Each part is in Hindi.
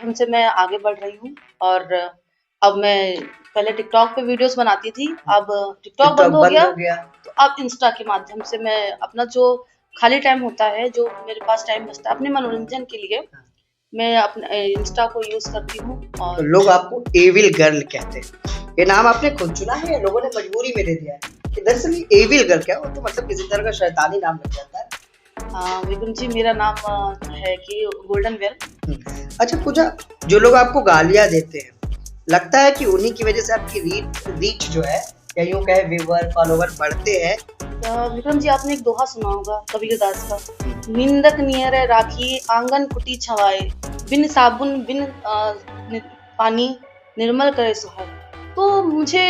माध्यम से मैं आगे बढ़ रही हूँ और अब मैं पहले टिकटॉक पे वीडियोस बनाती थी, अब टिकटॉक बंद हो गया तो अब इंस्टा के माध्यम से मैं अपना जो खाली टाइम होता है, जो मेरे पास टाइम बचता है अपने मनोरंजन के लिए, मैं अपने इंस्टा को यूज करती हूँ। तो और लोग आपको एविल गर्ल कहते हैं, ये नाम आपने खुद चुना है या लोगों ने मजबूरी में दे दिया है? कि दरअसल ये एविल गर्ल क्या है, वो तो मतलब किसी तरह का शैतानी नाम लग जाता है। विक्रम जी, मेरा नाम है कि गोल्डन वेल। अच्छा पूजा, जो लोग आपको गालियां देते हैं, लगता है कि उन्हीं की वजह से आपकी रीच जो है, या यूं कहे व्यूअर फॉलोवर बढ़ते हैं। विक्रम जी, आपने एक दोहा सुना होगा कबीरदास का, निंदक नियर राखी आंगन कुटी छवाए, बिन साबुन बिन पानी निर्मल करे सुहाए। तो मुझे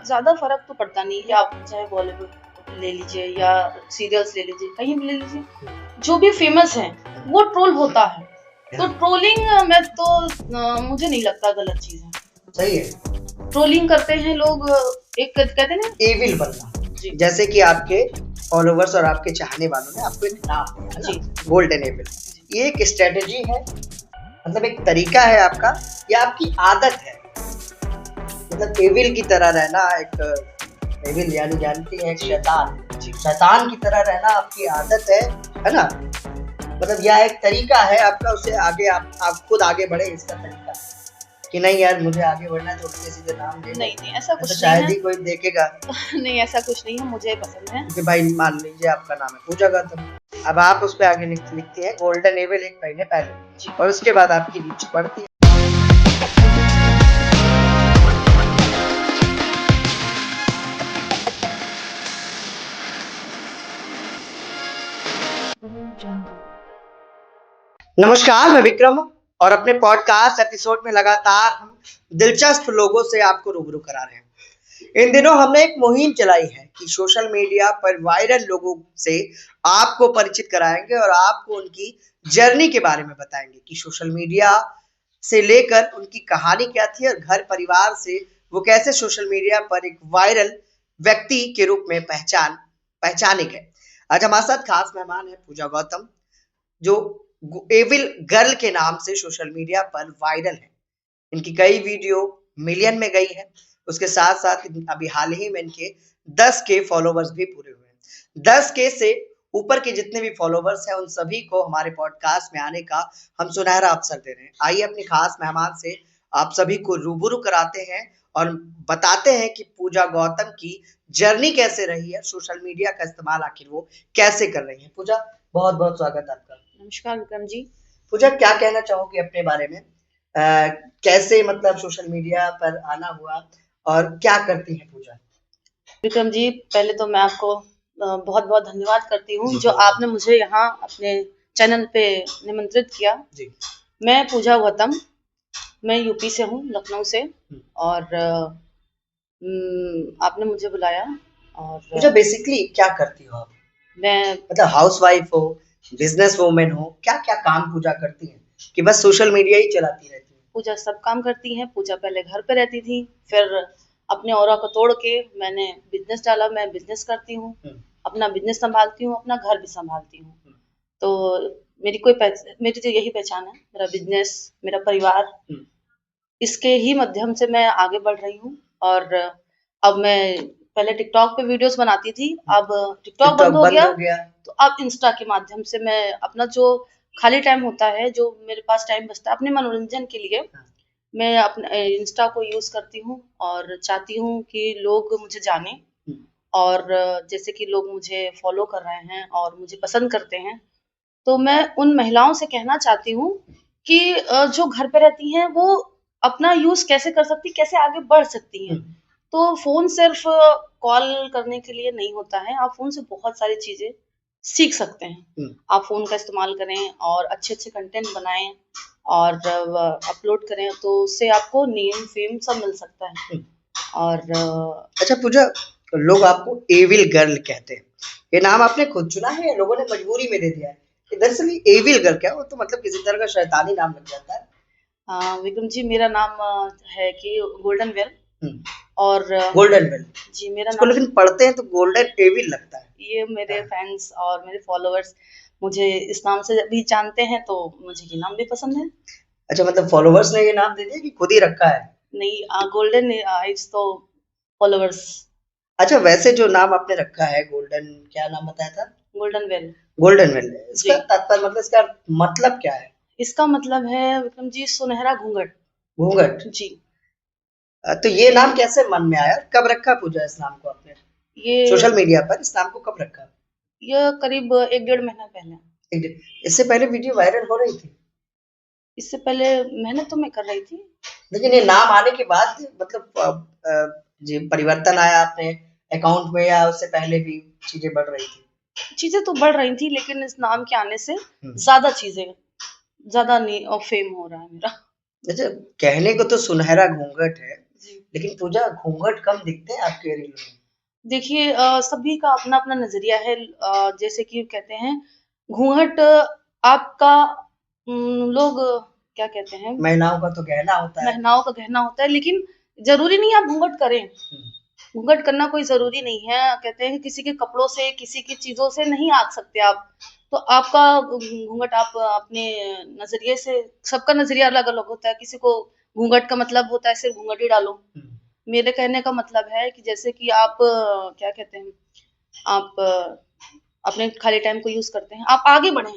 ज्यादा फर्क तो पड़ता नहीं है, आप चाहे बॉलीवुड ले लीजिए या सीरियल्स ले लीजिए, कहीं भी ले लीजिए, जो भी फेमस है वो ट्रोल होता है। तो ट्रोलिंग में तो मुझे नहीं लगता गलत चीज है। सही है, ट्रोलिंग करते हैं लोग, एक कहते हैं ना एविल बनना, जैसे कि आपके फॉलोवर्स और आपके चाहने वालों ने आपको एक नाम दिया है ना, गोल्डन एविल। ये एक स्ट्रेटजी है, मतलब एक तरीका है आपका, या आपकी आदत है? मतलब एविल की तरह रहना, एक एविल यानी जानती है शैतान, शैतान की तरह रहना आपकी आदत है ना? मतलब यह एक तरीका है आपका, उससे आगे आप खुद आगे बढ़े, इसका तरीका है कि नहीं यार मुझे आगे बढ़ना है तो उल्टे सीधे नाम दे। नहीं ऐसा कुछ नहीं शायद है। ही कोई देखेगा। नहीं ऐसा कुछ नहीं है, मुझे पसंद है कि भाई मान लीजिए आपका नाम है पूजा गौतम, अब आप उस पे आगे लिखती है गोल्डन एविल एक महीने पहले, और उसके बाद आपकी रीच बढ़ती है। नमस्कार, मैं विक्रम और अपने पॉडकास्ट एपिसोड में लगातार हम दिलचस्प लोगों से आपको रूबरू करा रहे हैं। इन दिनों हमने एक मुहिम चलाई है कि सोशल मीडिया पर वायरल लोगों से आपको परिचित कराएंगे और आपको उनकी जर्नी के बारे में बताएंगे कि सोशल मीडिया से लेकर उनकी कहानी क्या थी और घर परिवार से वो कैसे सोशल मीडिया पर एक वायरल व्यक्ति के रूप में पहचाने गए। आज हमारे साथ खास मेहमान है पूजा गौतम, जो एविल गर्ल के नाम से सोशल मीडिया पर वायरल है। इनकी कई वीडियो मिलियन में गई है, उसके साथ साथ अभी हाल ही में इनके 10 के फॉलोवर्स भी पूरे हुए हैं। 10 के से ऊपर के जितने भी फॉलोवर्स हैं उन सभी को हमारे पॉडकास्ट में आने का हम सुनहरा अवसर दे रहे हैं। आइए अपने खास मेहमान से आप सभी को रूबरू कराते हैं और बताते हैं कि पूजा गौतम की जर्नी कैसे रही है, सोशल मीडिया का इस्तेमाल आखिर वो कैसे कर रही है। पूजा, बहुत बहुत स्वागत है आपका। नमस्कार विक्रम जी। पूजा, क्या कहना चाहोगे अपने बारे में? कैसे मतलब सोशल मीडिया पर आना हुआ और क्या करती हैं पूजा? विक्रम जी, पहले तो मैं आपको बहुत बहुत धन्यवाद करती हूँ जो आपने मुझे यहाँ अपने चैनल पे निमंत्रित किया। जी। मैं पूजा गौतम, मैं यूपी से हूँ, लखनऊ से, और आपने मुझे बुलाया। और पूजा, बेसिकली क्या करती हो आप? मैं मतलब हाउसवाइफ हो, बिजनेस वूमेन हो, क्या क्या काम पूजा करती हैं कि बस सोशल मीडिया ही चलाती रहती है? पूजा सब काम करती हैं। पूजा पहले घर पे रहती थी, फिर अपने ऑरा को तोड़ के मैंने बिजनेस डाला। मैं बिजनेस करती हूँ, अपना बिजनेस संभालती हूँ, अपना घर भी संभालती हूँ। तो मेरी तो यही पहचान है, मेरा बिजनेस, मेरा परिवार, इसके ही माध्यम से मैं आगे बढ़ रही हूँ। और अब मैं पहले टिकटॉक पे वीडियोस बनाती थी, अब टिकटॉक बंद हो गया तो अब इंस्टा के माध्यम से मैं अपना जो खाली टाइम होता है, जो मेरे पास टाइम बचता है अपने मनोरंजन के लिए, मैं अपने इंस्टा को यूज करती हूँ और चाहती हूँ कि लोग मुझे जाने, और जैसे कि लोग मुझे फॉलो कर रहे हैं और मुझे पसंद करते हैं। तो मैं उन महिलाओं से कहना चाहती हूँ कि जो घर पे रहती हैं वो अपना यूज कैसे कर सकती, कैसे आगे बढ़ सकती हैं। तो फोन सिर्फ कॉल करने के लिए नहीं होता है, आप फोन से बहुत सारी चीजें सीख सकते हैं। आप फोन का इस्तेमाल करें और अच्छे अच्छे कंटेंट बनाएं और अपलोड करें, तो उससे आपको नेम फेम सब मिल सकता है। और अच्छा पूजा, लोग आपको एविल गर्ल कहते हैं, ये नाम आपने खुद चुना है या लोगों ने मजबूरी में दे दिया है? दरअसल ये एविल गर्ल क्या है, वो तो मतलब किसी तरह का शैतानी नाम लग जाता है। विक्रम जी, मेरा नाम है कि गोल्डन वेल। और गोल्डन वेल जी, मेरा नाम, लेकिन पढ़ते हैं तो गोल्डन एविल लगता है। ये मेरे फैंस और मेरे फॉलोअर्स मुझे इस नाम से भी जानते हैं, तो मुझे ये नाम भी पसंद है। अच्छा, मतलब फॉलोवर्स ने ये नाम दे दिया कि खुद ही रखा है? नहीं, गोल्डन आइज तो फॉलोवर्स। अच्छा, वैसे जो नाम आपने रखा है गोल्डन, क्या नाम बताया था? Golden well. गोल्डन वेल, इसका जी, तात्पर्य मतलब इसका मतलब क्या है? इसका मतलब है विक्रम जी सुनहरा घूंघट। घूंघट। जी। तो ये नाम कैसे मन में आया, कब रखा पूजा इस नाम को आपने ये सोशल मीडिया पर, इस नाम को कब रखा? ये करीब 1 डेढ़ महीना पहले। इससे पहले वीडियो वायरल हो रही थी, इससे पहले मेहनत तो मैं कर रही थी। लेकिन ये नाम आने के बाद मतलब जी परिवर्तन आया अपने अकाउंट में, या उससे पहले भी चीजें बढ़ रही थी? चीजें तो बढ़ रही थी लेकिन इस नाम के आने से हम्म। ज्यादा चीजें, ज्यादा नहीं और फेम हो रहा है मेरा। अच्छा, कहने को तो सुनहरा घूंघट है, जी। लेकिन पूजा घूंघट कम दिखते हैं आपके रील में। देखिए सभी का अपना अपना नजरिया है। जैसे कि कहते हैं घूंघट आपका लोग क्या कहते हैं, महिलाओं का तो गहना होता है। महिलाओं का गहना होता है, लेकिन जरूरी नहीं आप घूंघट करें। घूंघट करना कोई जरूरी नहीं है। कहते हैं कि किसी के कपड़ों से किसी की चीजों से नहीं आंक सकते आप। तो आपका घूंघट आप अपने नजरिए से, सबका नजरिया अलग अलग होता है। किसी को घूंघट का मतलब होता है सिर्फ घूंघट ही डालो। मेरे कहने का मतलब है कि जैसे कि आप क्या कहते हैं, आप अपने खाली टाइम को यूज करते हैं, आप आगे बढ़े।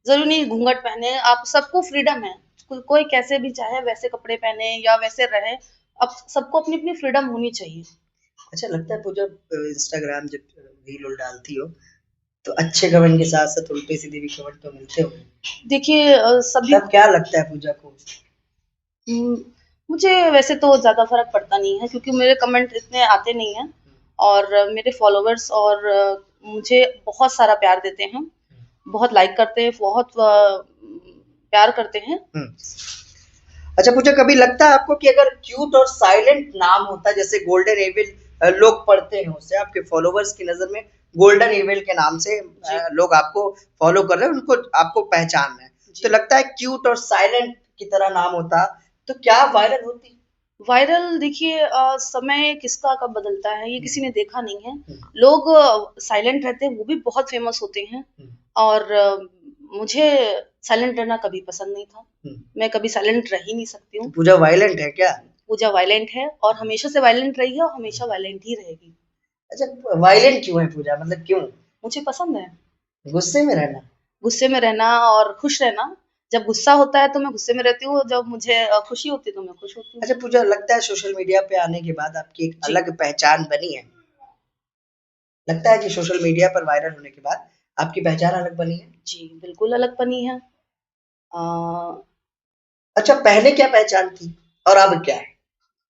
जरूरी नहीं घूंघट पहने, आप सबको फ्रीडम है। कोई कैसे भी चाहे वैसे कपड़े पहने या वैसे रहे। अब सबको अपनी अपनी फ्रीडम होनी चाहिए। अच्छा लगता है पूजा, इंस्टाग्राम जब रील उल डालती हो तो अच्छे कमेंट के साथ साथ उल्टे सीधे भी कमेंट तो मिलते होंगे, देखिए सभी तब क्या लगता है पूजा को? हम्म, मुझे वैसे तो ज्यादा फर्क पड़ता नहीं है क्योंकि मेरे कमेंट इतने आते नहीं हैं। और मेरे फॉलोवर्स और मुझे बहुत सारा प्यार देते हैं, बहुत लाइक करते हैं, बहुत प्यार करते हैं। अच्छा पूजा, कभी लगता है आपको कि अगर क्यूट और साइलेंट नाम होता जैसे गोल्डन एविल, लोग पढ़ते हैं उससे आपके फॉलोवर्स की नजर में, गोल्डन एविल के नाम से लोग आपको फॉलो कर रहे हैं, उनको आपको पहचान रहे हैं, तो लगता है क्यूट और साइलेंट की तरह नाम होता तो क्या वायरल होती? वायरल देखिए समय किसका कब बदलता है ये किसी ने देखा नहीं है। लोग साइलेंट रहते हैं वो भी बहुत फेमस होते हैं। और मुझे साइलेंट रहना कभी पसंद नहीं था। मैं कभी साइलेंट रह ही नहीं सकती हूँ। पूजा वायलेंट है क्या? पूजा वायलेंट है और हमेशा से वायलेंट रही है और हमेशा वायलेंट ही रहेगी। अच्छा, वायलेंट क्यों है पूजा, मतलब क्यों? मुझे पसंद है गुस्से में रहना? गुस्से में रहना और खुश रहना। जब गुस्सा होता है तो मैं गुस्से में रहती हूँ, जब मुझे खुशी होती है तो मैं खुश होती हूँ। अच्छा पूजा, लगता है सोशल मीडिया पे आने के बाद आपकी एक जी। अलग पहचान बनी है? लगता है कि सोशल मीडिया पर वायरल होने के बाद आपकी पहचान अलग बनी है? जी बिल्कुल अलग बनी है। आ, अच्छा, पहले क्या पहचान थी और अब क्या है?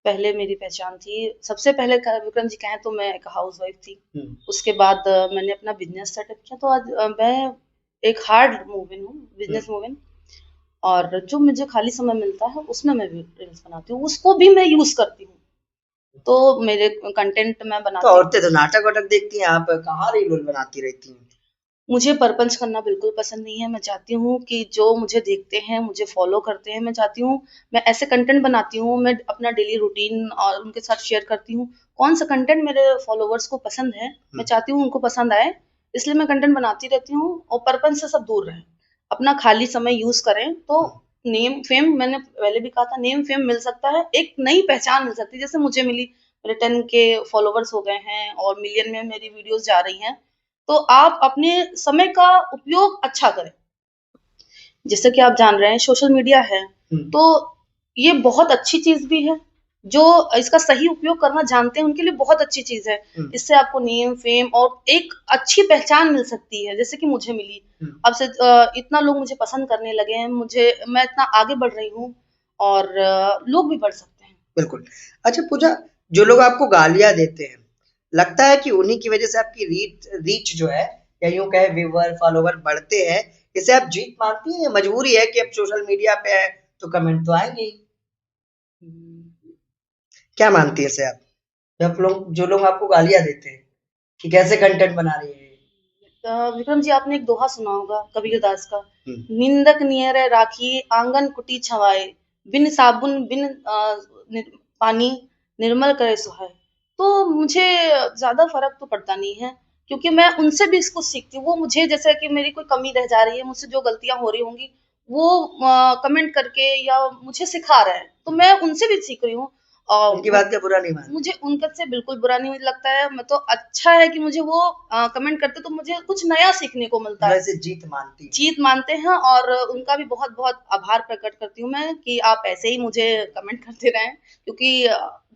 पहले मेरी पहचान थी, सबसे पहले विक्रम जी कहें तो मैं एक हाउस वाइफ थी। उसके बाद मैंने अपना बिजनेस सेटअप किया तो आज मैं एक हार्ड मूविंग हूँ, बिजनेस मूविंग। और जो मुझे खाली समय मिलता है उसमें मैं रील्स बनाती हूँ, उसको भी मैं यूज करती हूँ। तो मेरे कंटेंट मैं तो बनाती हूँ। औरतें तो नाटक वाटक देखती हैं, आप कहाँ रील वील बनाती रहती हैं? मुझे परपंच करना बिल्कुल पसंद नहीं है। मैं चाहती हूँ कि जो मुझे देखते हैं, मुझे फॉलो करते हैं, मैं चाहती हूँ मैं ऐसे कंटेंट बनाती हूँ, मैं अपना डेली रूटीन और उनके साथ शेयर करती हूँ। कौन सा कंटेंट मेरे फॉलोवर्स को पसंद है, मैं चाहती हूँ उनको पसंद आए, इसलिए मैं कंटेंट बनाती रहती हूँ। और परपंच से सब दूर रहें, अपना खाली समय यूज करें तो नेम फेम, मैंने पहले भी कहा था, नेम फेम मिल सकता है, एक नई पहचान मिल सकती है जैसे मुझे मिली। मेरे 10K फॉलोवर्स हो गए हैं और मिलियन में मेरी वीडियोस जा रही हैं। तो आप अपने समय का उपयोग अच्छा करें। जैसे कि आप जान रहे हैं सोशल मीडिया है तो ये बहुत अच्छी चीज भी है। जो इसका सही उपयोग करना जानते हैं उनके लिए बहुत अच्छी चीज है। इससे आपको नेम फेम और एक अच्छी पहचान मिल सकती है जैसे कि मुझे मिली। अब से इतना लोग मुझे पसंद करने लगे हैं, मुझे मैं इतना आगे बढ़ रही हूँ और लोग भी बढ़ सकते हैं। बिल्कुल। अच्छा पूजा, जो लोग आपको गालियां देते हैं, लगता है कि उन्हीं की वजह से आपकी रीच जो है, या यूं कहे व्यूअर फॉलोवर बढ़ते हैं, इसे आप जीत मानती हैं या मजबूरी है कि अब सोशल मीडिया पे है तो कमेंट तो आएंगे ही? क्या मानती है इसे आप, जब लोग जो लोग आपको गालियां देते हैं कि कैसे कंटेंट बना रही है? विक्रम जी आपने एक दोहा सुना होगा कबीरदास का, निंदक नियर राखी आंगन कुटी छवाए, बिन साबुन बिन पानी निर्मल करे सुहाए। तो मुझे ज्यादा फर्क तो पड़ता नहीं है क्योंकि मैं उनसे भी इसको सीखती हूँ। वो मुझे जैसे कि मेरी कोई कमी रह जा रही है, मुझसे जो गलतियां हो रही होंगी वो कमेंट करके या मुझे सिखा रहे हैं, तो मैं उनसे भी सीख रही हूँ। उनकी बात का बुरा नहीं मानते? मुझे उनका से बिल्कुल बुरा नहीं लगता है। मैं तो अच्छा है कि मुझे वो कमेंट करते तो मुझे कुछ नया सीखने को मिलता है। वैसे जीत मानती हैं। जीत मानते हैं और उनका भी बहुत-बहुत आभार प्रकट करती हूँ मैं कि आप ऐसे ही मुझे कमेंट करते रहें, क्योंकि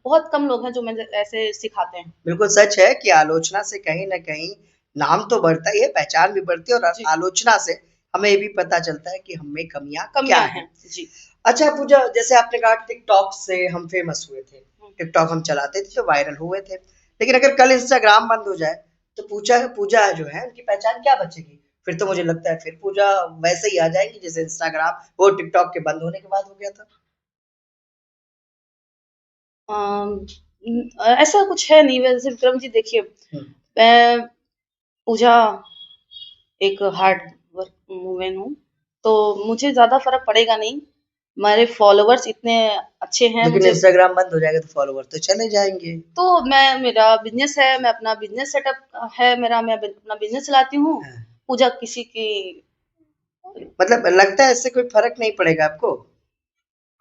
बहुत कम लोग हैं जो मुझे ऐसे सिखाते हैं। बिल्कुल सच है कि आलोचना से कहीं न कहीं नाम तो बढ़ता ही है, पहचान भी बढ़ती है और जी। आलोचना से हमें ये भी पता चलता है कि हम में कमियाँ क्या कमियाँ हैं। हैं। जी। अच्छा पूजा, जैसे आपने कहा टिकटॉक से हम फेमस हुए थे, टिकटॉक हम चलाते थे तो वायरल हुए थे, लेकिन अगर कल इंस्टाग्राम बंद हो जाए तो पूजा पूजा जो है उनकी पहचान क्या बचेगी? फिर तो मुझे लगता है फिर पूजा वैसे ही आ जाएगी जैसे इंस्टाग्राम वो टिकटॉक के बंद होने के बाद हो गया था। ऐसा कुछ है नहीं। वैसे विक्रम जी देखिए, मैं पूजा एक हार्ड वर्क वूमेन हूँ, तो मुझे ज़्यादा फ़र्क पड़ेगा नहीं। मेरे फॉलोवर्स इतने अच्छे हैं लेकिन मुझे। इंस्टाग्राम बंद हो जाएगा तो फॉलोवर तो चले जाएंगे। तो मेरा बिज़नेस है, मैं अपना बिज़नेस सेटअप है मेरा, मैं अपना बिज़नेस चलाती हूँ। हाँ। पूजा किसी की मतलब लगता है इससे कोई फर्क नहीं पड़ेगा आपको?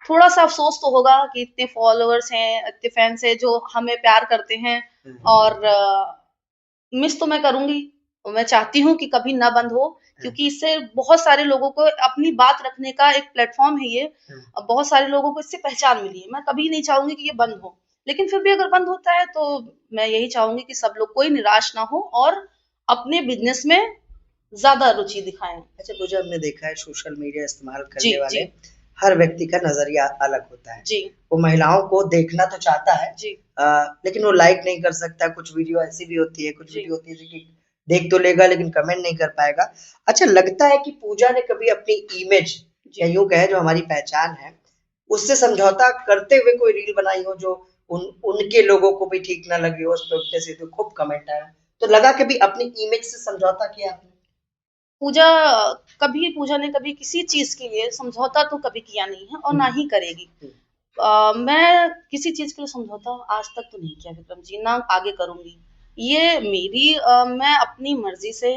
थोड़ा-सा अफ़सोस तो होगा कि इतने फॉलोवर्स हैं, इतने फैन्स हैं जो हमें प्यार करते हैं और मिस तो मैं करूँगी। मैं चाहती हूँ कि कभी ना बंद हो, क्योंकि इससे बहुत सारे लोगों को अपनी बात रखने का एक प्लेटफ़ॉर्म है ये। बहुत सारे लोगों को इससे पहचान मिली है। मैं कभी नहीं चाहूँगी कि ये बंद हो। लेकिन फिर भी अगर बंद होता है तो मैं यही चाहूँगी कि सब लोग कोई निराश ना हो और अपने बिज़नेस में ज़्यादा रुचि दिखाएँ। अच्छा पूजा, हमने देखा है सोशल मीडिया इस्तेमाल जी, करने वाले जी। हर व्यक्ति का नजरिया अलग होता है। जी। वो महिलाओं को देखना तो चाहता है, जी। लेकिन वो लाइक नहीं कर सकता। कुछ वीडियो ऐसी भी होती है, कुछ जी। वीडियो होती है जो कि देख तो लेगा लेकिन कमेंट नहीं कर पाएगा। अच्छा लगता है कि पूजा ने कभी अपनी इमेज या यूं कहे जो हमारी पहचान है उससे समझौता करते हुए कोई रील बनाई हो जो उनके लोगों को भी ठीक ना लगी हो, उस पर उल्टे सीधे खूब कमेंट आया, तो लगा कभी अपनी इमेज से समझौता किया आपने? पूजा पूजा ने कभी किसी चीज़ के लिए समझौता तो कभी किया नहीं है और ना ही करेगी। मैं किसी चीज़ के लिए समझौता आज तक तो नहीं किया विक्रम जी, ना आगे करूँगी। ये मेरी मैं अपनी मर्ज़ी से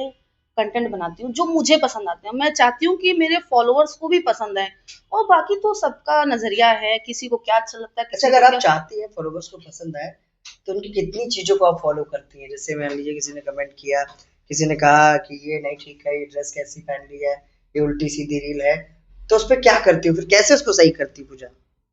कंटेंट बनाती हूँ, जो मुझे पसंद आते हैं। मैं चाहती हूँ कि मेरे फॉलोवर्स को भी पसंद आएँ और बाकी तो सबका नज़रिया है, किसी को क्या अच्छा लगता है, अच्छा किसी अगर को आप क्या। चाहती हैं फॉलोवर्स को पसंद आए तो उनकी कितनी चीजों को आप फॉलो करती हैं? जैसे मान लीजिए किसी ने कमेंट किया, किसी ने कहा कि ये नहीं ठीक है, ये ड्रेस कैसी पहन ली है, ये उल्टी सीधी रील है, तो उस पे क्या करती हो? फिर कैसे उसको सही करती पूजा?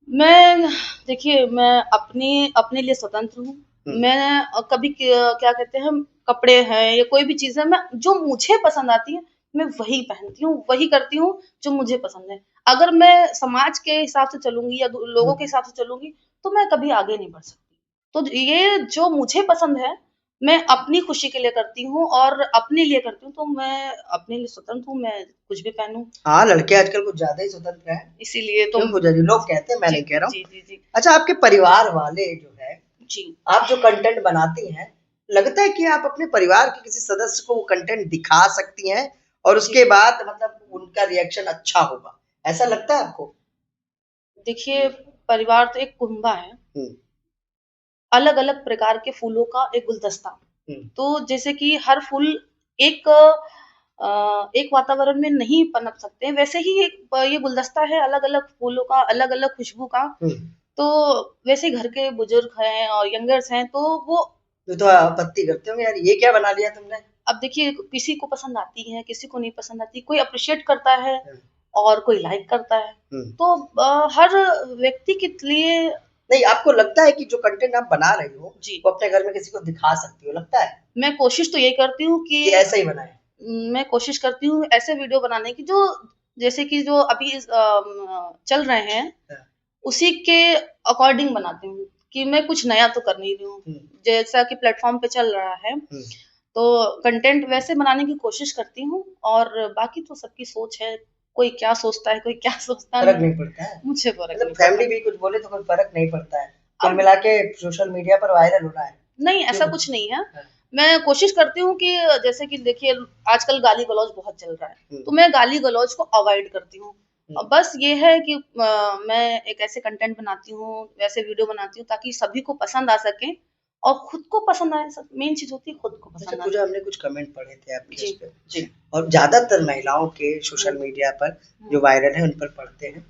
मैं देखिए, मैं अपनी अपने लिए स्वतंत्र हूँ। मैं कभी क्या कहते हैं, कपड़े हैं या कोई भी चीज़ है, मैं जो मुझे पसंद आती है, मैं वही पहनती हूँ, वही करती हूँ जो मुझे पसंद है। अगर मैं समाज के हिसाब से चलूँगी या दू लोगों के हिसाब से चलूँगी, तो मैं कभी आगे नहीं बढ़ सकती। तो ये जो मुझे पसंद है, मैं अपनी खुशी के लिए करती हूँ और अपने लिए करती हूँ, तो मैं अपने लिए स्वतंत्र हूँ, मैं कुछ भी पहनूँ। हाँ, लड़के आजकल कुछ ज्यादा ही स्वतंत्र हैं। इसीलिए तो क्यों पूजा जी? लोग कहते हैं, मैं जी, नहीं कह रहा जी, हूँ। जी, जी। अच्छा आपके परिवार वाले जो है, जी। आप जो कंटेंट बनाती हैं, लगता है कि आप अपने परिवार के किसी सदस्य को वो कंटेंट दिखा सकती हैं और उसके बाद मतलब उनका रिएक्शन अच्छा होगा, ऐसा लगता है आपको? देखिए, परिवार तो एक कुनबा है, हुँ, अलग-अलग प्रकार के फूलों का एक गुलदस्ता। हुँ, तो जैसे कि हर फूल एक एक वातावरण में नहीं पनप सकते हैं, वैसे ही एक ये गुलदस्ता है अलग-अलग फूलों का, अलग-अलग खुशबू का। हुँ। तो वैसे घर के बुजुर्ग हैं और यंगर्स हैं, तो वो तो आपत्ति करते होंगे, यार ये क्या बना लिया तुमने? अब देखिए किसी को पसंद आती है, किसी को नहीं पसंद आती, कोई एप्रिशिएट करता है हुँ, और कोई लाइक करता है। हुँ। तो हर व्यक्ति के लिए नहीं, आपको लगता है कि जो कंटेंट आप बना रही हो, जी, वो अपने घर में किसी को दिखा सकती हो, लगता है? मैं कोशिश तो यही करती हूँ कि कि ऐसा ही बनाएँ? मैं कोशिश करती हूँ ऐसे वीडियो बनाने की जो जैसे कि जो अभी चल रहे हैं, हाँ, उसी के अकॉर्डिंग बनाती हूँ कि मैं कुछ नया तो कर नहीं रही हूँ। हुँ, जैसा कि प्लेटफ़ॉर्म पे चल रहा है, हुँ। तो कंटेंट वैसे बनाने की कोशिश करती हूँ और बाकी तो सबकी सोच है, कोई क्या सोचता है, कोई क्या सोचता फ़र्क है, नहीं पड़ता है? मुझे फ़र्क मतलब नहीं फैमिली पड़ता। भी कुछ बोले तो कोई फ़र्क नहीं पड़ता है। कुल अब मिला के सोशल मीडिया पर वायरल होना है। नहीं, क्यों? ऐसा कुछ नहीं है। हाँ, मैं कोशिश करती हूँ कि जैसे कि देखिए आजकल गाली-गलौज बहुत चल रहा है, हुँ, तो मैं गाली-गलौज को अवॉइड करती हूँ। हुँ, बस ये है कि मैं एक ऐसे कंटेंट बनाती हूँ, वैसे वीडियो बनाती हूँ ताकि सभी को पसंद आ सके और खुद को पसंद आए, सब मेन चीज होती है खुद को अच्छा पसंद आए। पूजा, हमने कुछ कमेंट पढ़े थे आपके जी इस पे, जी और ज्यादातर महिलाओं के सोशल हम्म, मीडिया पर जो हम्म, वायरल है उन पर पढ़ते हैं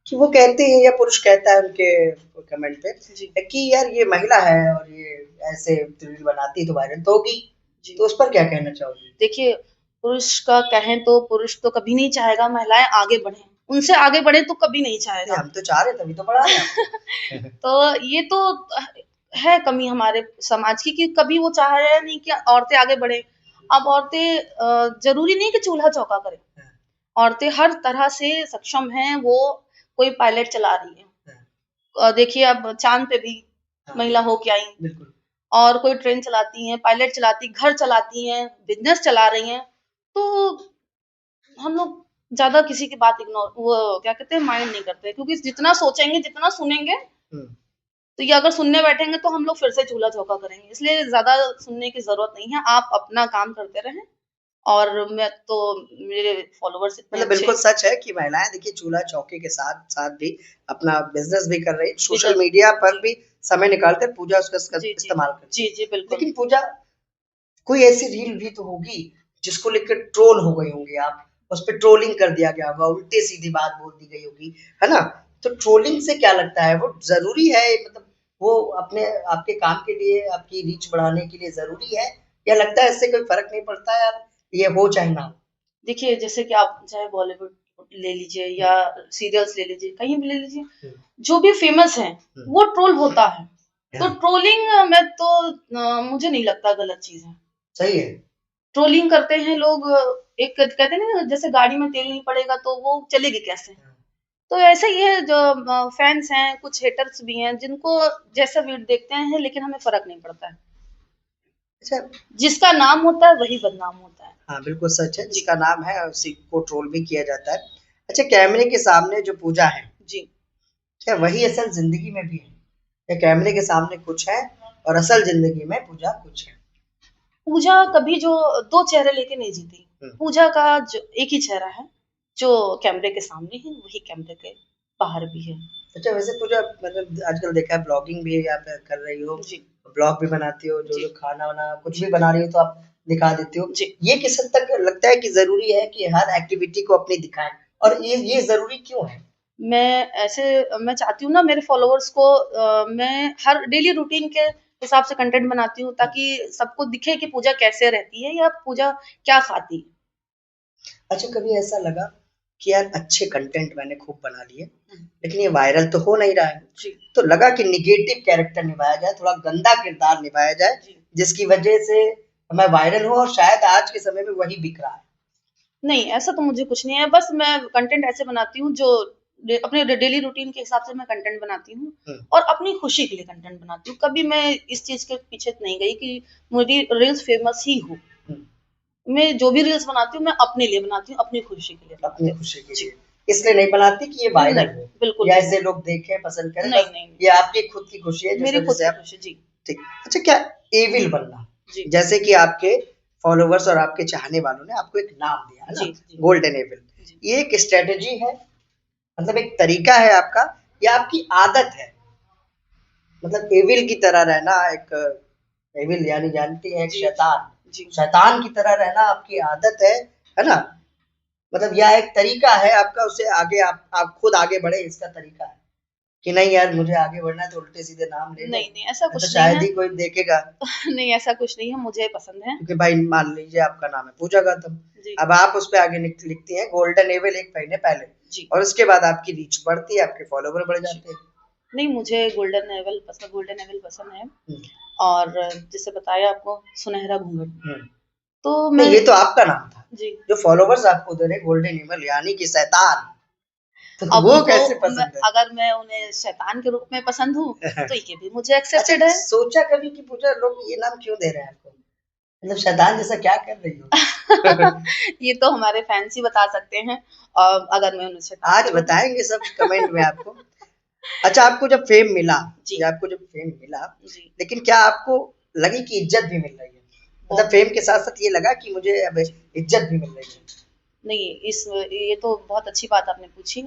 कि वो कहते हैं, या पुरुष कहता है उनके कमेंट जी पे कि यार ये महिला है और ये ऐसे रील बनाती है तो वायरल तो होगी। जी। तो उस पर क्या कहना चाहोगी? देखिए, पुरुष का कहें तो पुरुष तो कभी नहीं चाहेगा महिलाएं आगे बढ़े, उनसे आगे बढ़े तो कभी नहीं नहीं, चाहेगा। हम तो चाह रहे तभी तो बढ़ा रहे हैं आपको। तो ये तो है कमी हमारे समाज की कि कभी वो चाह रहे हैं नहीं कि औरतें आगे बढ़े। अब औरतें जरूरी नहीं कि चूल्हा चौका करें, औरतें हर तरह से सक्षम हैं। वो कोई पायलट चला रही है, देखिए अब चांद पे भी महिला होके आई, बिल्कुल। और कोई ट्रेन चलाती हैं, पायलट चलाती, घर चलाती हैं, बिजनेस चला रही हैं। तो हम लोग ज्यादा किसी की बात इग्नोर, वो क्या कहते हैं, माइंड नहीं करते, क्योंकि जितना सोचेंगे जितना सुनेंगे, तो ये अगर सुनने बैठेंगे तो हम लोग फिर से चूल्हा चौका करेंगे। इसलिए ज्यादा सुनने की जरूरत नहीं है, आप अपना काम करते रहें। और मैं तो, मेरे फॉलोवर्स इतने मतलब अच्छे बिल्कुल सच है कि महिलाएं देखिए चूल्हा चौके के साथ साथ भी अपना बिजनेस भी कर रही है, भी सोशल कर, मीडिया पर जी भी समय निकालकर पूजा उसका जी जी इस्तेमाल करती जी है। जी बिल्कुल। लेकिन पूजा, कोई ऐसी रील भी तो होगी जिसको लेकर ट्रोल हो गई होंगी आप, उस पर ट्रोलिंग कर दिया गया होगा, उल्टे सीधी बात बोल दी गई होगी, है ना? तो ट्रोलिंग से क्या लगता है, वो जरूरी है? मतलब वो अपने आपके काम के लिए, आपकी रीच बढ़ाने के लिए जरूरी है, या लगता है इससे कोई फर्क नहीं पड़ता यार, ये हो चाहे ना हो? देखिए, जैसे कि आप चाहे बॉलीवुड ले लीजिए या सीरियल्स ले लीजिए, कहीं भी ले लीजिए, जो भी फेमस है वो ट्रोल होता है। तो ट्रोलिंग में तो मुझे नहीं लगता गलत चीज है। सही है। ट्रोलिंग करते हैं लोग, एक कहते हैं ना, जैसे गाड़ी में तेल नहीं पड़ेगा तो वो चलेगी कैसे। तो ऐसा ही है, जो फैंस हैं, कुछ हेटर्स भी हैं जिनको जैसा वीडियो देखते हैं, लेकिन हमें फर्क नहीं पड़ता है। अच्छा। जिसका नाम होता है वही बदनाम होता है। हाँ बिल्कुल सच है, जी जिसका नाम है उसी को ट्रोल भी किया जाता है। अच्छा, कैमरे के सामने जो पूजा है, जी। क्या वही असल जिंदगी में भी है, या कैमरे के सामने कुछ है और असल जिंदगी में पूजा कुछ है? पूजा कभी जो दो चेहरे लेके नहीं जीती। पूजा का जो एक ही चेहरा है, जो कैमरे के सामने है वही कैमरे के बाहर भी है। अच्छा, वैसे पूजा मतलब आजकल देखा है ब्लॉगिंग भी आप कर रही हो, जी ब्लॉग भी बनाती हो, जो जी जो खाना वाना कुछ भी बना रही हो तो आप दिखा देती हो। जी। ये किस हद तक लगता है कि जरूरी है कि हर एक्टिविटी को अपनी दिखाएं, और ये जरूरी क्यों है? मैं चाहती हूँ ना, मेरे फॉलोअर्स को मैं हर डेली रूटीन के हिसाब से कंटेंट बनाती हूँ, ताकि सबको दिखे कि पूजा कैसे रहती है या पूजा क्या खाती है। अच्छा, कभी ऐसा लगा कि यार अच्छे कंटेंट मैंने खूब बना लिए, लेकिन ये वायरल तो हो नहीं रहा है, जी तो लगा कि निगेटिव कैरेक्टर निभाया जाए, थोड़ा गंदा किरदार निभाया जाए, जी। जिसकी वजह से मैं वायरल हूँ, और शायद आज के समय में वही बिक रहा है? नहीं, ऐसा तो मुझे कुछ नहीं है, बस मैं कंटेंट ऐसे बनाती हूँ जो अपने डेली रूटीन के हिसाब से मैं कंटेंट बनाती हूँ, और अपनी खुशी के लिए कंटेंट बनाती हूँ। कभी मैं इस चीज के पीछे नहीं गई कि मेरी रील्स फेमस ही हो। मैं जो भी रील्स बनाती हूँ मैं अपने लिए बनाती हूँ, अपनी खुशी के लिए अपनी बनाती हूँ। खुशी के जी। लिए, इसलिए नहीं बनाती कि ये नहीं, वायरल हो बिल्कुल या भी ऐसे लोग देखें पसंद करें, नहीं बस नहीं नहीं। ये आपकी खुद की खुशी है जिस मेरी वजह खुद से की आप। खुशी। जी ठीक। अच्छा, क्या एविल बनना, जी जैसे कि आपके फॉलोवर्स और आपके चाहने वालों ने आपको एक नाम दिया है जी ना, जी गोल्डन एविल, जी। ये एक स्ट्रेटेजी है, मतलब एक तरीका है आपका, या आपकी आदत है? मतलब एविल की तरह रहना, एक एविल यानी जानती है, एक जी शैतान, जी। शैतान की तरह रहना आपकी आदत है ना? मतलब यह एक तरीका है आपका, उससे आगे आप खुद आगे बढ़े, इसका तरीका है कि नहीं यार मुझे आगे बढ़ना है तो उल्टे सीधे नाम ले लो, नहीं नहीं, ऐसा तो कुछ नहीं शायद है। ही कोई देखेगा। नहीं, ऐसा कुछ नहीं है, मुझे पसंद है। क्योंकि भाई मान लीजिए आपका नाम है पूजा गौतम, जी अब आप उस पे आगे लिखती हैं गोल्डन एविल एक महीने पहले, जी और उसके बाद आपकी रीच बढ़ती है, आपके फॉलोवर बढ़ जी। जाते हैं। नहीं, मुझे गोल्डन एवल पसंद है। और जैसे बताया आपको, सुनहरा घूंघट, हम्म। तो नहीं, मैं। ये तो आपका नाम था, जी। जो फॉलोवर्स आपको दे रहे गोल्डन एविल यानी कि शैतान, तो अब वो तो कैसे पसंद है? अगर मैं उन्हें शैतान के रूप में पसंद हूँ, तो ये भी मुझे अच्छा, एक्सेप्टेड है। सोचा कभी कि पूजा लोग ये नाम क्यों दे रहे हैं आपको, मतलब शैतान जैसा क्या कर रही हो? ये तो हमारे फैंस ही बता सकते हैं, और अगर मैं उन्हें शैतान के आज रूप में। बताएंगे सब कमेंट में आपको। अच्छा, आपको जब फेम मिला, जी या आपको जब फेम मिला, जी। लेकिन क्या आपको लगी कि इज्जत भी मिल रही है? मतलब बहुत। फेम के साथ साथ ये लगा कि मुझे अब इज्जत भी मिल रही है? नहीं, ये तो बहुत अच्छी बात आपने पूछी।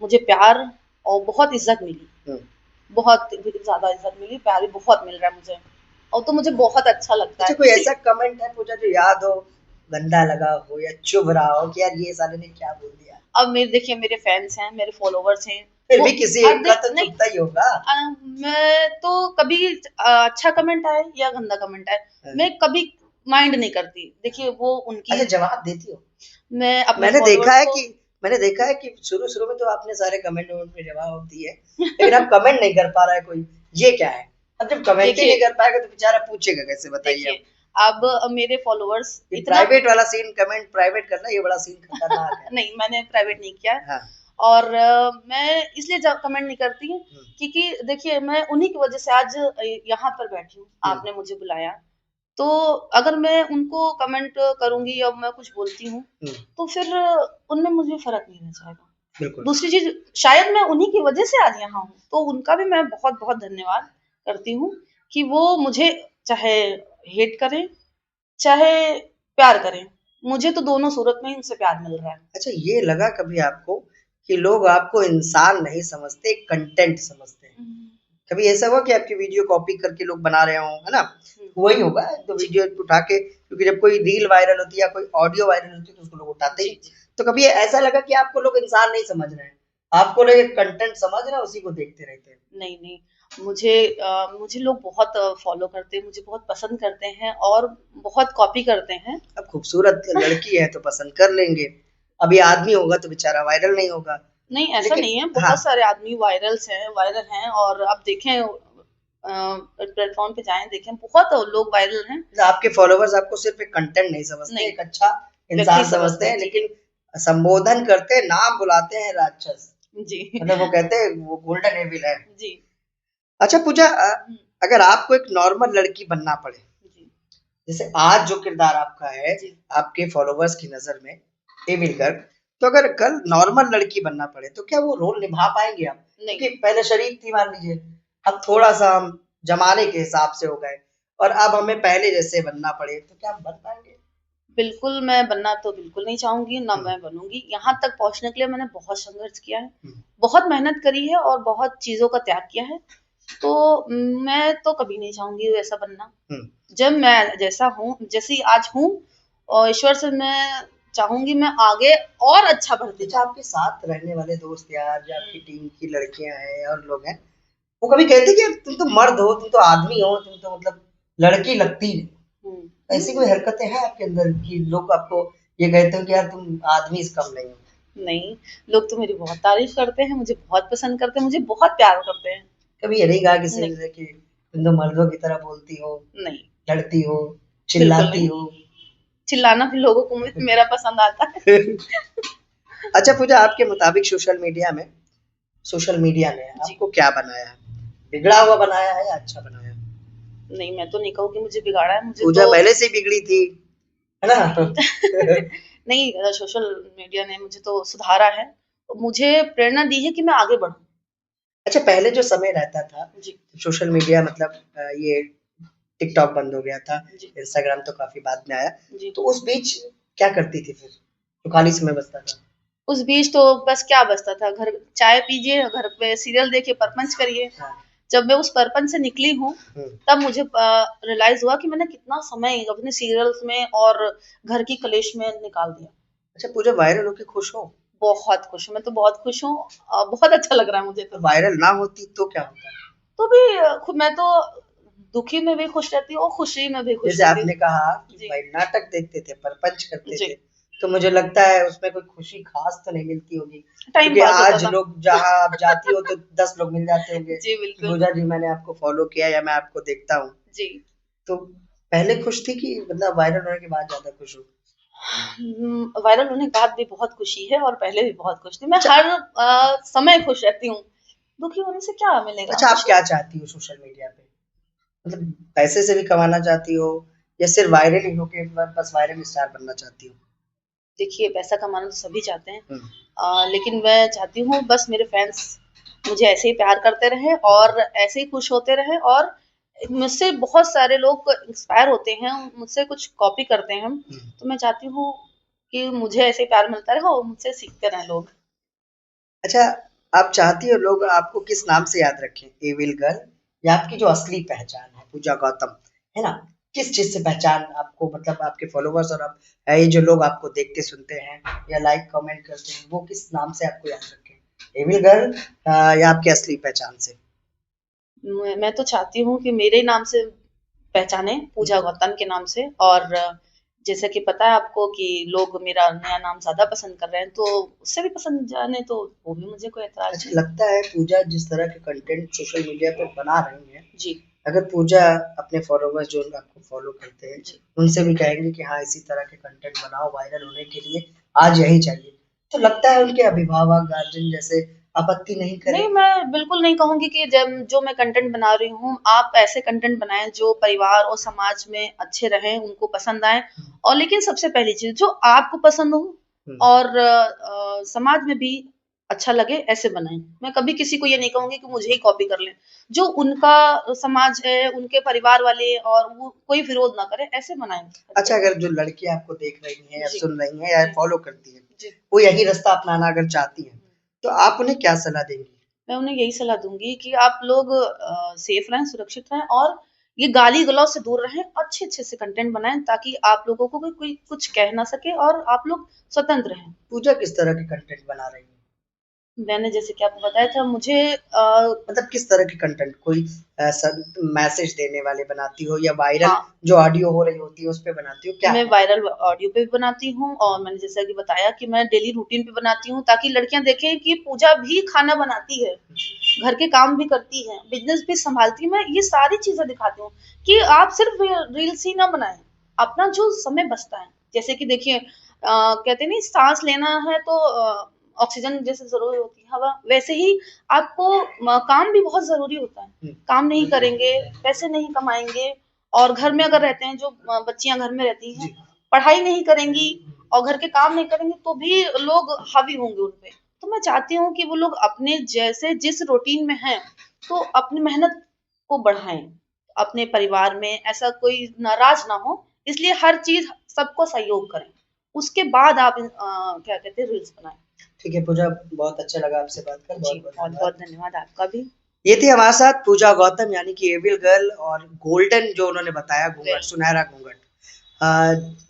मुझे प्यार और बहुत इज्जत मिली, हम्म। बहुत ज्यादा इज्जत मिली, प्यार भी बहुत मिल रहा है मुझे। और तो मुझे बहुत अच्छा लगता अच्छा है। कोई ऐसा कमेंट है पूजा जो याद हो, गंदा लगा हो या चुभ रहा हो कि यार ये साले ने क्या बोल दिया? अब मेरे देखिए मेरे फैंस हैं, मेरे फॉलोवर्स हैं, फिर वो भी किसी एक का तो नहीं, चुभता ही होगा। मैं तो कभी अच्छा कमेंट आए या गंदा कमेंट आए, मैं कभी माइंड नहीं करती। देखिए वो उनकी, अच्छा जवाब देती हो? मैं अपने मैंने देखा फॉलोवर्स है को कि मैंने देखा है कि शुरू-शुरू में तो आपने सारे कमेंट वमेंट पे जवाब दिए, लेकिन अब कमेंट नहीं कर पा रहा है कोई, ये क्या है? अब जब कमेंट ही नहीं देखिए कर पाएगा तो बेचारा पूछेगा कैसे, बताइए देखिए अब? अब मेरे फॉलोवर्स ये इतना प्राइवेट वाला सीन, कमेंट प्राइवेट करना, ये बड़ा सीन खतरनाक है। नहीं, मैंने प्राइवेट नहीं किया। हाँ। और मैं इसलिए कमेंट नहीं करती हूँ हुँ, क्योंकि देखिए मैं उन्हीं की वजह से आज यहाँ पर बैठी हूँ, हुँ, आपने मुझे बुलाया। तो अगर मैं उनको कमेंट करूंगी या मैं कुछ बोलती हूँ हुँ, तो फिर उनमें मुझे फर्क नहीं रह जाएगा। बिल्कुल। दूसरी चीज, शायद मैं उन्हीं की वजह से आज यहाँ हूँ, तो उनका भी मैं बहुत बहुत धन्यवाद करती हूँ कि वो मुझे चाहे हेट करें चाहे प्यार करें, मुझे तो दोनों सूरत में ही उनसे प्यार मिल रहा है। अच्छा ये लगा कभी आपको कि लोग आपको इंसान नहीं समझते, कंटेंट समझते हैं? हम्म, कभी ऐसा हुआ कि आपकी वीडियो कॉपी करके लोग बना रहे हों, है ना? वही होगा तो जी वीडियो उठा के, क्योंकि जब कोई रील वायरल होती है या कोई ऑडियो वायरल होती है तो उसको लोग उठाते जी ही। जी तो कभी ऐसा लगा कि आपको लोग इंसान नहीं समझ रहे हैं, आपको लोग एक कंटेंट समझ रहे हैं, उसी को देखते रहते हैं? नहीं नहीं, मुझे लोग बहुत फॉलो करते हैं, मुझे बहुत पसंद करते हैं और बहुत कॉपी करते हैं। अब खूबसूरत लड़की है तो पसंद कर लेंगे, अभी आदमी होगा तो बेचारा वायरल नहीं होगा। नहीं, ऐसा लेकिन नहीं है, हाँ, बहुत सारे आदमी वायरल हैं और आप देखें प्लेटफॉर्म पे जाएं देखें, बहुत लोग वायरल हैं। मतलब आपके फॉलोवर्स आपको सिर्फ एक कंटेंट नहीं समझते, नहीं, एक अच्छा व्यक्ति इंसान समझते समझते हैं हैं, जी। लेकिन संबोधन करते हैं, नाम बुलाते हैं राक्षस। जी मतलब वो कहते हैं वो गोल्डन एविल है। जी अच्छा पूजा, हम्म, अगर आपको एक नॉर्मल लड़की बनना पड़े, जी जैसे आज जो किरदार आपका है जी आपके फॉलोवर्स की नजर में, एमिल गर्ग, तो अगर कल नॉर्मल लड़की बनना पड़े तो क्या वो रोल निभा पाएंगे आप? नहीं, क्योंकि पहले शरीफ थी मान लीजिए, अब थोड़ा सा हम जमाने के हिसाब से हो गए और अब हमें पहले जैसे बनना पड़े तो क्या हम बन पाएंगे? बिल्कुल मैं बनना तो बिल्कुल नहीं चाहूंगी, ना हम्म, मैं बनूंगी। यहाँ तक पहुंचने के लिए मैंने बहुत संघर्ष किया है, हम्म, बहुत मेहनत करी है और बहुत चीजों का त्याग किया है। तो मैं तो कभी नहीं चाहूंगी वैसा बनना। हम्म। जब मैं जैसा हूँ, जैसी आज हूँ, और ईश्वर से मैं चाहूंगी मैं आगे और अच्छा बढ़ती अच्छा जाऊँ। आपके साथ रहने वाले दोस्त यार, जो आपकी टीम की लड़कियां हैं और लोग हैं, वो कभी कहते कि यार तुम तो मर्द हो, तुम तो आदमी हो, तुम तो मतलब लड़की लगती नहीं? ऐसी कोई हरकतें हैं आपके अंदर कि लोग आपको ये कहते हो कि यार तुम आदमी से कम नहीं हो? नहीं, लोग तो मेरी बहुत तारीफ करते हैं, मुझे बहुत पसंद करते हैं, मुझे बहुत प्यार करते हैं। कभी ये नहीं कहा किसी नहीं, से कि तुम तो मर्दों की तरह बोलती हो, नहीं, लड़ती हो, बिल्कुल चिल्लाती नहीं। हो? चिल्लाना भी लोगों को मेरा पसंद आता है। अच्छा पूजा, आपके मुताबिक सोशल मीडिया ने जी, आपको क्या बनाया है? बिगड़ा हुआ बनाया है या अच्छा बनाया? नहीं मैं तो नहीं कहूँगी मुझे बिगाड़ा है, मुझे पूजा तो पहले से ही बिगड़ी थी, है ना? नहीं, सोशल मीडिया ने मुझे तो सुधारा है, मुझे प्रेरणा दी है कि मैं आगे बढ़ूँ। अच्छा पहले जो समय रहता था, जी, सोशल मीडिया मतलब ये टिकटॉक बंद हो गया था, जी, इंस्टाग्राम तो काफी बाद में आया, जी। तो उस बीच क्या करती थी फिर तो खाली समय बचता था? उस बीच तो बस क्या बचता था, घर चाय पीजिए, घर पे सीरियल देखिए, परपंच करिए। हाँ, जब मैं उस परपंच से निकली हूँ, हम्म। तब मुझे रियलाइज हुआ कि मैंने कितना समय अपने सीरियल्स में और घर की कलेश में निकाल दिया। अच्छा पूजा, वायरल होके खुश हो? बहुत खुश हूँ, मैं तो बहुत खुश हूँ, बहुत अच्छा लग रहा है मुझे तो तो। वायरल ना होती तो क्या होता? तो भी मैं तो दुखी में भी खुश रहती हूँ और खुशी में भी खुश जैसे रहती आपने हूँ। कहा कि जी भाई नाटक देखते थे, परपंच करते जी, थे, तो मुझे लगता है उसमें कोई खुशी खास तो नहीं मिलती होगी, टाइम क्योंकि पास होता आज था। लोग जहाँ आप जाती हो तो 10 लोग मिल जाते होंगे जी कि बिल्कुल। पूजा जी मैंने आपको फॉलो किया या मैं आपको देखता हूँ। जी, तो पहले खुश थी कि मतलब वायरल होने के बाद ज्यादा खुश हो? वायरल होने के बाद भी बहुत खुशी है और पहले भी बहुत खुश थी। मैं अच्छा, हर समय खुश रहती हूँ। दुखी होने से क्या मिलेगा? अच्छा आप कुछ क्या नहीं। चाहती हो सोशल मीडिया पे? मतलब पैसे से भी कमाना चाहती हो या सिर्फ वायरल ही होके बस वायरल स्टार बनना चाहती हो? देखिए पैसा कमाना तो सभी चाहते हैं, हम्म, लेकिन मैं चाहती हूँ बस मेरे फैंस मुझे ऐसे ही प्यार करते रहें हम्म, और ऐसे ही खुश होते रहें और मुझसे बहुत सारे लोग इंस्पायर होते हैं, मुझसे कुछ कॉपी करते हैं। हम्म। तो मैं चाहती हूँ कि मुझे ऐसे ही प्यार मिलता रहे और मुझसे सीखते रहें लोग। अच्छा, आप चाहती हो लोग आपको किस नाम से याद रखें? एविल गर्ल या आपकी जो असली पहचान है पूजा गौतम, है ना? किस चीज से पहचान आपको, मतलब आपके फॉलोवर्स और आप ये जो लोग आपको देखते सुनते हैं या लाइक कमेंट करते हैं, वो किस नाम से आपको याद रखें, एविल गर्ल या आपकी असली पहचान से? मैं तो चाहती हूँ कि मेरे नाम से पहचाने, पूजा गौतम के नाम से। और जैसे कि पता है आपको कि लोग मेरा नया नाम ज्यादा पसंद कर रहे हैं, तो उससे भी पसंद जाने तो वो भी मुझे कोई एतराज अच्छा, नहीं। लगता है पूजा जिस तरह के कंटेंट सोशल मीडिया पर बना रही है, जी अगर पूजा अपने फॉलोवर्स जो आपको फॉलो करते हैं जी। उनसे भी कहेंगे कि हाँ इसी तरह के कंटेंट बनाओ वायरल होने के लिए, आज यही चाहिए, तो लगता है उनके अभिभावक गार्जियन जैसे आपत्ति नहीं नहीं, करेंगे? मैं बिल्कुल नहीं कहूंगी कि जब जो मैं कंटेंट बना रही हूँ, आप ऐसे कंटेंट बनाएं जो परिवार और समाज में अच्छे रहें, उनको पसंद आए। और लेकिन सबसे पहली चीज जो आपको पसंद हो और समाज में भी अच्छा लगे, ऐसे बनाएं। मैं कभी किसी को ये नहीं कहूंगी कि मुझे ही कॉपी कर लें। जो उनका समाज है, उनके परिवार वाले और वो कोई विरोध ना करे, ऐसे बनाएं। अच्छा, अगर जो लड़की आपको देख रही हैं या जी सुन रही हैं या जी फॉलो करती हैं, जी। वो यही रास्ता अपनाना अगर चाहती हैं, तो आप उन्हें क्या सलाह देंगी? मैं उन्हें यही सलाह दूंगी कि आप लोग सेफ रहें, सुरक्षित रहें और ये गाली गलौज से दूर रहें। अच्छे अच्छे से कंटेंट बनाएं ताकि आप लोगों को कोई कुछ कह ना सके और आप लोग स्वतंत्र रहें। पूजा किस तरह के कंटेंट बना रही है? मैंने जैसे कि आपको बताया था, मुझे मतलब किस तरह के कंटेंट, कोई ऐसा मैसेज देने वाले बनाती हो या वायरल हाँ, जो ऑडियो हो रही होती है उस पे बनाती हो, क्या मैं है? वायरल ऑडियो पे भी बनाती हूँ और मैंने जैसा कि बताया कि मैं डेली रूटीन पे बनाती हूँ, ताकि लड़कियां देखें कि पूजा भी खाना बनाती है, घर के काम भी करती है, बिजनेस भी संभालती है। मैं ये सारी चीजें दिखाती हूँ कि आप सिर्फ रील्स ही ना बनाएं, अपना जो समय बचता है। जैसे कि देखिए, कहते नहीं, सांस लेना है तो ऑक्सीजन जैसे जरूरी होती है हवा, वैसे ही आपको काम भी बहुत जरूरी होता है। काम नहीं करेंगे, पैसे नहीं कमाएंगे। और घर में अगर रहते हैं, जो बच्चियां घर में रहती हैं, पढ़ाई नहीं करेंगी और घर के काम नहीं करेंगे, तो भी लोग हावी होंगे उन पे। तो मैं चाहती हूँ कि वो लोग अपने जैसे जिस रूटीन में हैं, तो अपनी मेहनत को बढ़ाएं, अपने परिवार में ऐसा कोई नाराज ना हो, इसलिए हर चीज सबको सहयोग करें, उसके बाद आप क्या कहते हैं, रील्स बनाएं। ठीक है पूजा, बहुत अच्छा लगा आपसे बात कर, जी, बहुत बहुत बहुत धन्यवाद। बहुत धन्यवाद आपका भी। ये थी हमारे साथ पूजा गौतम यानी कि एविल गर्ल, और गोल्डन जो उन्होंने बताया घूंघट, सुनहरा घूंघट।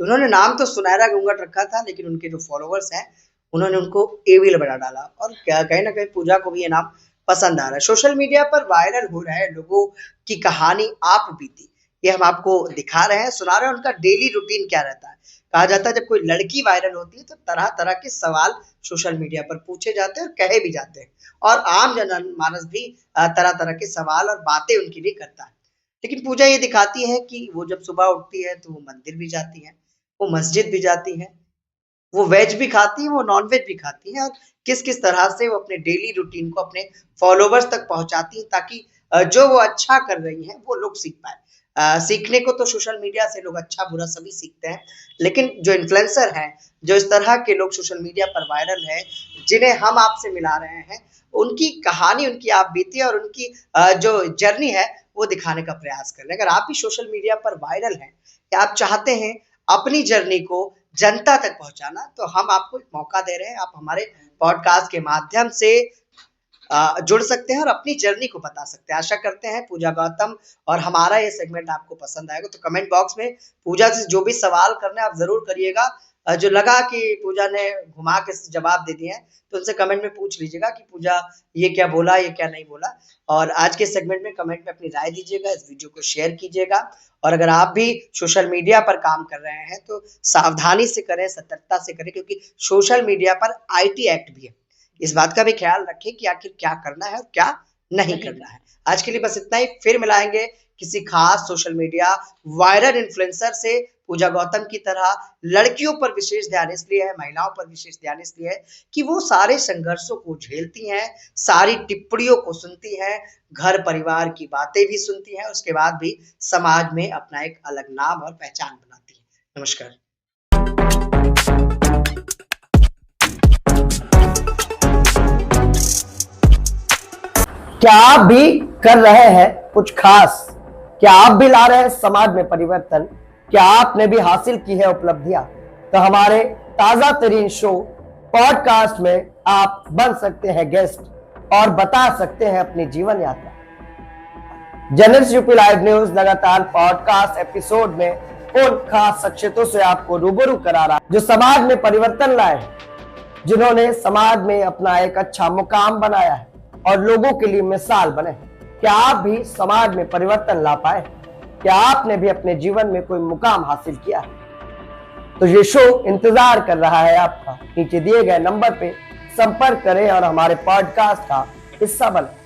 उन्होंने नाम तो सुनहरा घूंघट रखा था, लेकिन उनके जो फॉलोवर्स हैं उन्होंने उनको एविल बना डाला, और क्या कहीं ना कहीं पूजा को भी ये नाम पसंद आ रहा है। सोशल मीडिया पर वायरल हो रहे लोगों की कहानी आप बीती, ये हम आपको दिखा रहे हैं, सुना रहे हैं उनका डेली रूटीन क्या रहता है। कहा जाता है जब कोई लड़की वायरल होती है तो तरह तरह के सवाल सोशल मीडिया पर पूछे जाते हैं और कहे भी जाते हैं, और आम जन मानस भी तरह तरह के सवाल और बातें उनके लिए करता है। लेकिन पूजा ये दिखाती है कि वो जब सुबह उठती है तो वो मंदिर भी जाती है, वो मस्जिद भी जाती है, वो वेज भी खाती है, वो नॉन वेज भी खाती है, और किस किस तरह से वो अपने डेली रूटीन को अपने फॉलोवर्स तक पहुंचाती है, ताकि जो वो अच्छा कर रही हैं वो लोग सीख पाए। सीखने को तो सोशल मीडिया से लोग अच्छा बुरा सभी सीखते हैं, लेकिन जो इन्फ्लुएंसर हैं, जो इस तरह के लोग सोशल मीडिया पर वायरल है, जिन्हें हम आपसे मिला रहे हैं, उनकी कहानी, उनकी आप बीती और उनकी जो जर्नी है वो दिखाने का प्रयास कर रहे हैं। अगर आप भी सोशल मीडिया पर वायरल हैं या आप चाहते हैं अपनी जर्नी को जनता तक पहुंचाना, तो हम आपको एक मौका दे रहे हैं। आप हमारे पॉडकास्ट के माध्यम से जुड़ सकते हैं और अपनी जर्नी को बता सकते हैं। आशा करते हैं पूजा गौतम और हमारा ये सेगमेंट आपको पसंद आएगा, तो कमेंट बॉक्स में पूजा से जो भी सवाल करने आप जरूर करिएगा। जो लगा कि पूजा ने घुमा के जवाब दे दिए हैं, तो उनसे कमेंट में पूछ लीजिएगा कि पूजा ये क्या बोला, ये क्या नहीं बोला। और आज के सेगमेंट में कमेंट में अपनी राय दीजिएगा, इस वीडियो को शेयर कीजिएगा। और अगर आप भी सोशल मीडिया पर काम कर रहे हैं तो सावधानी से करें, सतर्कता से करें, क्योंकि सोशल मीडिया पर IT एक्ट भी है। इस बात का भी ख्याल रखें कि आखिर क्या करना है और क्या नहीं करना है। आज के लिए बस इतना ही, फिर मिलाएंगे किसी खास सोशल मीडिया वायरल इन्फ्लुएंसर से। पूजा गौतम की तरह लड़कियों पर विशेष ध्यान इसलिए है, महिलाओं पर विशेष ध्यान इसलिए है कि वो सारे संघर्षों को झेलती हैं, सारी टिप्पणियों को सुनती हैं, घर परिवार की बातें भी सुनती हैं, उसके बाद भी समाज में अपना एक अलग नाम और पहचान बनाती है। नमस्कार। क्या आप भी कर रहे हैं कुछ खास? क्या आप भी ला रहे हैं समाज में परिवर्तन? क्या आपने भी हासिल की है उपलब्धियां? तो हमारे ताजा तरीन शो पॉडकास्ट में आप बन सकते हैं गेस्ट और बता सकते हैं अपनी जीवन यात्रा। जनरल यूपी लाइव न्यूज लगातार पॉडकास्ट एपिसोड में उन खास शख्सियतों से आपको रूबरू करा रहा है जो समाज में परिवर्तन लाए हैं, जिन्होंने समाज में अपना एक अच्छा मुकाम बनाया है और लोगों के लिए मिसाल बने। क्या आप भी समाज में परिवर्तन ला पाए? क्या आपने भी अपने जीवन में कोई मुकाम हासिल किया? तो ये शो इंतजार कर रहा है आपका। नीचे दिए गए नंबर पे संपर्क करें और हमारे पॉडकास्ट का हिस्सा बने।